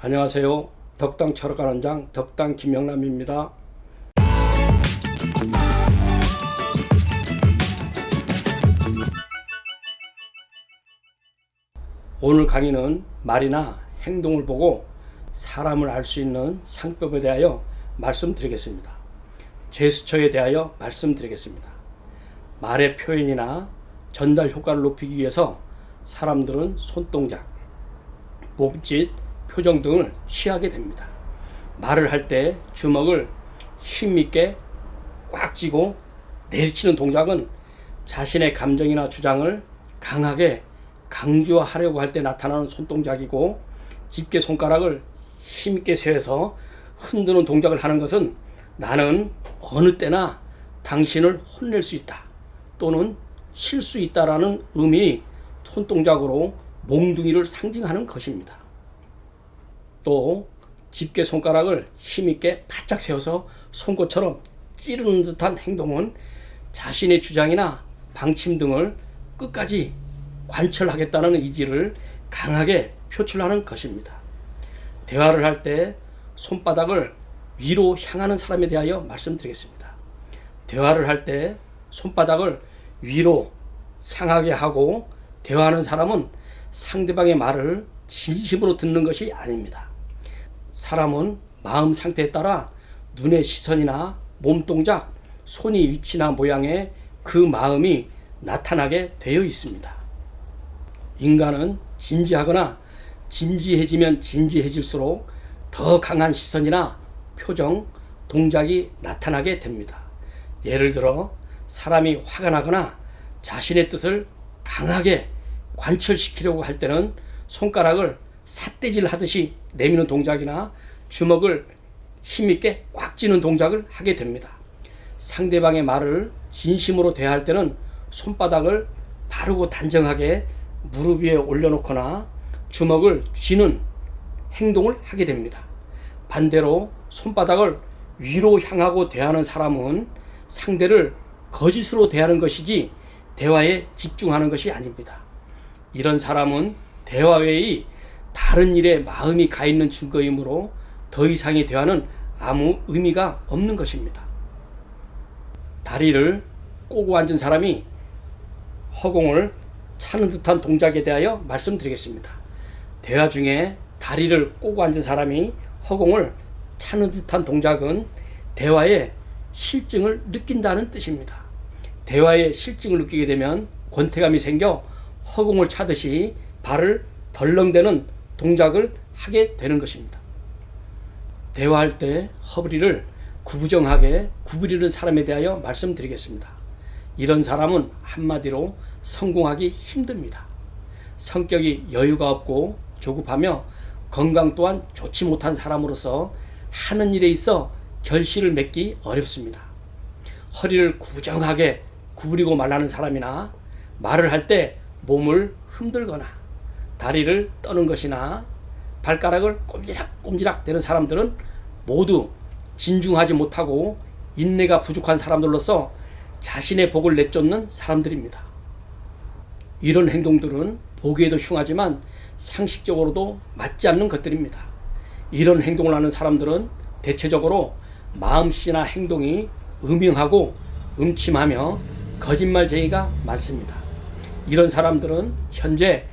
안녕하세요. 덕당 철학관원장 덕당 김영남입니다. 오늘 강의는 말이나 행동을 보고 사람을 알 수 있는 상법에 대하여 말씀드리겠습니다. 제스처에 대하여 말씀드리겠습니다. 말의 표현이나 전달 효과를 높이기 위해서 사람들은 손동작, 몸짓, 표정 등을 취하게 됩니다. 말을 할 때 주먹을 힘있게 꽉 쥐고 내리치는 동작은 자신의 감정이나 주장을 강하게 강조하려고 할 때 나타나는 손동작이고, 집게 손가락을 힘있게 세워서 흔드는 동작을 하는 것은 나는 어느 때나 당신을 혼낼 수 있다 또는 칠 수 있다라는 의미 손동작으로 몽둥이를 상징하는 것입니다. 또 집게 손가락을 힘있게 바짝 세워서 송곳처럼 찌르는 듯한 행동은 자신의 주장이나 방침 등을 끝까지 관철하겠다는 의지를 강하게 표출하는 것입니다. 대화를 할 때 손바닥을 위로 향하는 사람에 대하여 말씀드리겠습니다. 대화를 할 때 손바닥을 위로 향하게 하고 대화하는 사람은 상대방의 말을 진심으로 듣는 것이 아닙니다. 사람은 마음 상태에 따라 눈의 시선이나 몸동작, 손의 위치나 모양에 그 마음이 나타나게 되어 있습니다. 인간은 진지하거나 진지해지면 진지해질수록 더 강한 시선이나 표정, 동작이 나타나게 됩니다. 예를 들어 사람이 화가 나거나 자신의 뜻을 강하게 관철시키려고 할 때는 손가락을 삿대질 하듯이 내미는 동작이나 주먹을 힘있게 꽉 쥐는 동작을 하게 됩니다. 상대방의 말을 진심으로 대할 때는 손바닥을 바르고 단정하게 무릎 위에 올려놓거나 주먹을 쥐는 행동을 하게 됩니다. 반대로 손바닥을 위로 향하고 대하는 사람은 상대를 거짓으로 대하는 것이지 대화에 집중하는 것이 아닙니다. 이런 사람은 대화 외의 다른 일에 마음이 가 있는 증거이므로 더 이상의 대화는 아무 의미가 없는 것입니다. 다리를 꼬고 앉은 사람이 허공을 차는 듯한 동작에 대하여 말씀드리겠습니다. 대화 중에 다리를 꼬고 앉은 사람이 허공을 차는 듯한 동작은 대화의 실증을 느낀다는 뜻입니다. 대화의 실증을 느끼게 되면 권태감이 생겨 허공을 차듯이 발을 덜렁대는 동작을 하게 되는 것입니다. 대화할 때 허리를 구부정하게 구부리는 사람에 대하여 말씀드리겠습니다. 이런 사람은 한마디로 성공하기 힘듭니다. 성격이 여유가 없고 조급하며 건강 또한 좋지 못한 사람으로서 하는 일에 있어 결실을 맺기 어렵습니다. 허리를 구부정하게 구부리고 말하는 사람이나 말을 할 때 몸을 흔들거나 다리를 떠는 것이나 발가락을 꼼지락꼼지락 대는 사람들은 모두 진중하지 못하고 인내가 부족한 사람들로서 자신의 복을 내쫓는 사람들입니다. 이런 행동들은 보기에도 흉하지만 상식적으로도 맞지 않는 것들입니다. 이런 행동을 하는 사람들은 대체적으로 마음씨나 행동이 음흉하고 음침하며 거짓말쟁이가 많습니다. 이런 사람들은 현재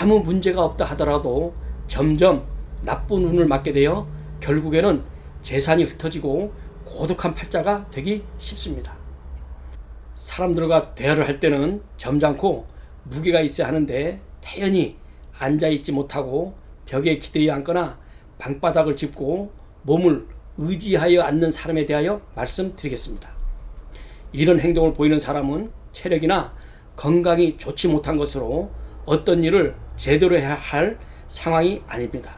아무 문제가 없다 하더라도 점점 나쁜 운을 맞게 되어 결국에는 재산이 흩어지고 고독한 팔자가 되기 쉽습니다. 사람들과 대화를 할 때는 점잖고 무게가 있어야 하는데 태연히 앉아있지 못하고 벽에 기대어 앉거나 방바닥을 짚고 몸을 의지하여 앉는 사람에 대하여 말씀드리겠습니다. 이런 행동을 보이는 사람은 체력이나 건강이 좋지 못한 것으로 어떤 일을 제대로 해야 할 상황이 아닙니다.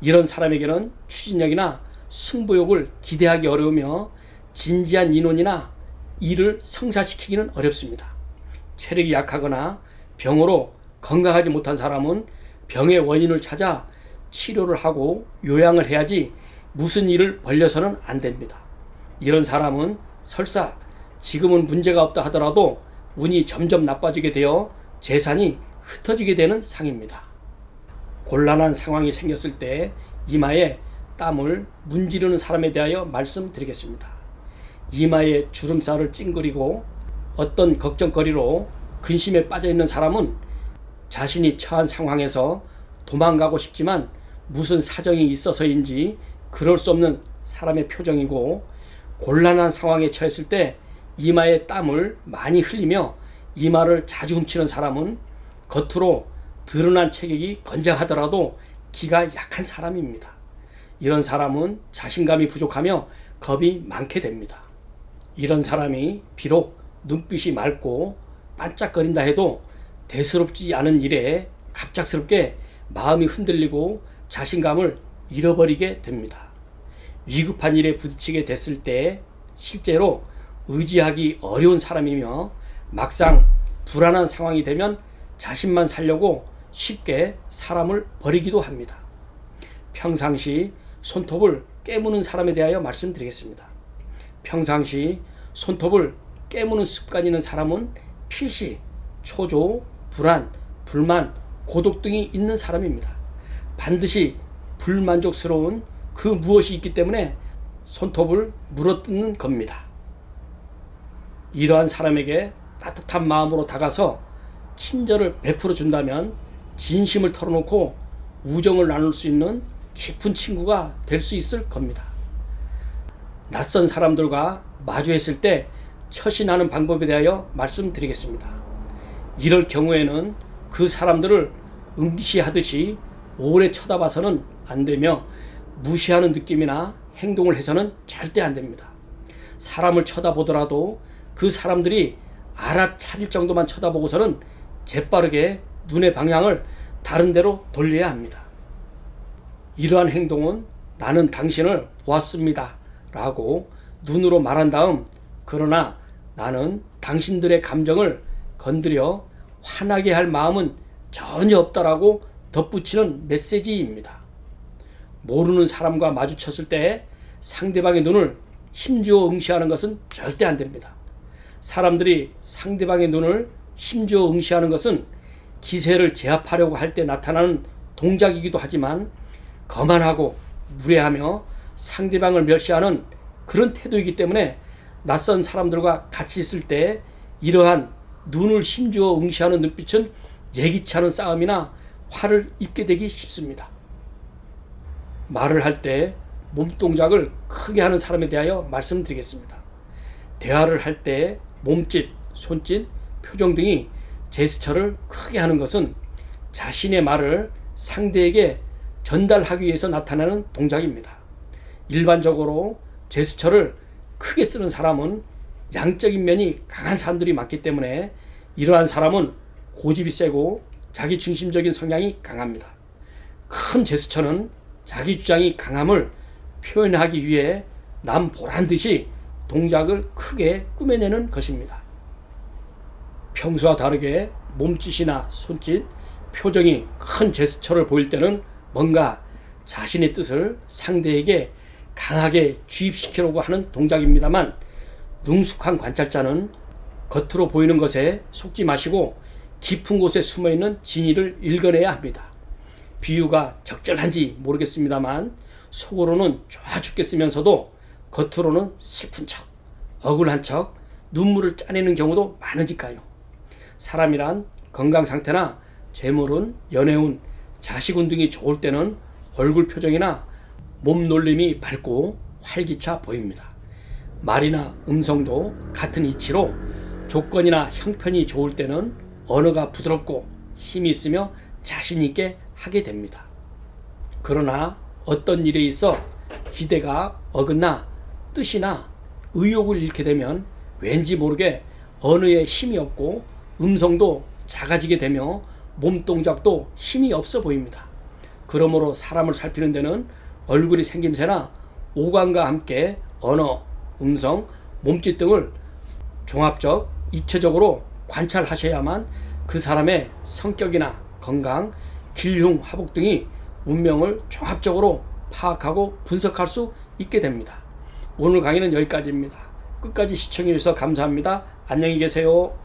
이런 사람에게는 추진력이나 승부욕을 기대하기 어려우며 진지한 인원이나 일을 성사시키기는 어렵습니다. 체력이 약하거나 병으로 건강하지 못한 사람은 병의 원인을 찾아 치료를 하고 요양을 해야지 무슨 일을 벌려서는 안 됩니다. 이런 사람은 설사 지금은 문제가 없다 하더라도 운이 점점 나빠지게 되어 재산이 흩어지게 되는 상입니다. 곤란한 상황이 생겼을 때 이마에 땀을 문지르는 사람에 대하여 말씀드리겠습니다. 이마에 주름살을 찡그리고 어떤 걱정거리로 근심에 빠져있는 사람은 자신이 처한 상황에서 도망가고 싶지만 무슨 사정이 있어서인지 그럴 수 없는 사람의 표정이고, 곤란한 상황에 처했을 때 이마에 땀을 많이 흘리며 이마를 자주 훔치는 사람은 겉으로 드러난 체격이 건장하더라도 기가 약한 사람입니다. 이런 사람은 자신감이 부족하며 겁이 많게 됩니다. 이런 사람이 비록 눈빛이 맑고 반짝거린다 해도 대수롭지 않은 일에 갑작스럽게 마음이 흔들리고 자신감을 잃어버리게 됩니다. 위급한 일에 부딪히게 됐을 때 실제로 의지하기 어려운 사람이며, 막상 불안한 상황이 되면 자신만 살려고 쉽게 사람을 버리기도 합니다. 평상시 손톱을 깨무는 사람에 대하여 말씀드리겠습니다. 평상시 손톱을 깨무는 습관이 있는 사람은 필시 초조, 불안, 불만, 고독 등이 있는 사람입니다. 반드시 불만족스러운 그 무엇이 있기 때문에 손톱을 물어뜯는 겁니다. 이러한 사람에게 따뜻한 마음으로 다가서 친절을 베풀어 준다면 진심을 털어놓고 우정을 나눌 수 있는 깊은 친구가 될 수 있을 겁니다. 낯선 사람들과 마주했을 때 처신하는 방법에 대하여 말씀드리겠습니다. 이럴 경우에는 그 사람들을 응시하듯이 오래 쳐다봐서는 안 되며, 무시하는 느낌이나 행동을 해서는 절대 안 됩니다. 사람을 쳐다보더라도 그 사람들이 알아차릴 정도만 쳐다보고서는 재빠르게 눈의 방향을 다른 데로 돌려야 합니다. 이러한 행동은 나는 당신을 보았습니다 라고 눈으로 말한 다음, 그러나 나는 당신들의 감정을 건드려 화나게 할 마음은 전혀 없다라고 덧붙이는 메시지입니다. 모르는 사람과 마주쳤을 때 상대방의 눈을 힘주어 응시하는 것은 절대 안 됩니다. 사람들이 상대방의 눈을 힘주어 응시하는 것은 기세를 제압하려고 할 때 나타나는 동작이기도 하지만, 거만하고 무례하며 상대방을 멸시하는 그런 태도이기 때문에 낯선 사람들과 같이 있을 때 이러한 눈을 힘주어 응시하는 눈빛은 예기치 않은 싸움이나 화를 입게 되기 쉽습니다. 말을 할 때 몸동작을 크게 하는 사람에 대하여 말씀드리겠습니다. 대화를 할 때 몸짓, 손짓, 표정 등이 제스처를 크게 하는 것은 자신의 말을 상대에게 전달하기 위해서 나타나는 동작입니다. 일반적으로 제스처를 크게 쓰는 사람은 양적인 면이 강한 사람들이 많기 때문에 이러한 사람은 고집이 세고 자기 중심적인 성향이 강합니다. 큰 제스처는 자기 주장이 강함을 표현하기 위해 남 보란 듯이 동작을 크게 꾸며내는 것입니다. 평소와 다르게 몸짓이나 손짓, 표정이 큰 제스처를 보일 때는 뭔가 자신의 뜻을 상대에게 강하게 주입시키려고 하는 동작입니다만, 능숙한 관찰자는 겉으로 보이는 것에 속지 마시고 깊은 곳에 숨어있는 진위를 읽어내야 합니다. 비유가 적절한지 모르겠습니다만 속으로는 좋아 죽겠으면서도 겉으로는 슬픈 척, 억울한 척, 눈물을 짜내는 경우도 많으니까요. 사람이란 건강 상태나 재물운, 연애운, 자식운 등이 좋을 때는 얼굴 표정이나 몸 놀림이 밝고 활기차 보입니다. 말이나 음성도 같은 이치로 조건이나 형편이 좋을 때는 언어가 부드럽고 힘이 있으며 자신 있게 하게 됩니다. 그러나 어떤 일에 있어 기대가 어긋나 뜻이나 의욕을 잃게 되면 왠지 모르게 언어에 힘이 없고 음성도 작아지게 되며 몸동작도 힘이 없어 보입니다. 그러므로 사람을 살피는 데는 얼굴의 생김새나 오감과 함께 언어, 음성, 몸짓 등을 종합적, 입체적으로 관찰하셔야만 그 사람의 성격이나 건강, 길흉, 화복 등이 운명을 종합적으로 파악하고 분석할 수 있게 됩니다. 오늘 강의는 여기까지입니다. 끝까지 시청해 주셔서 감사합니다. 안녕히 계세요.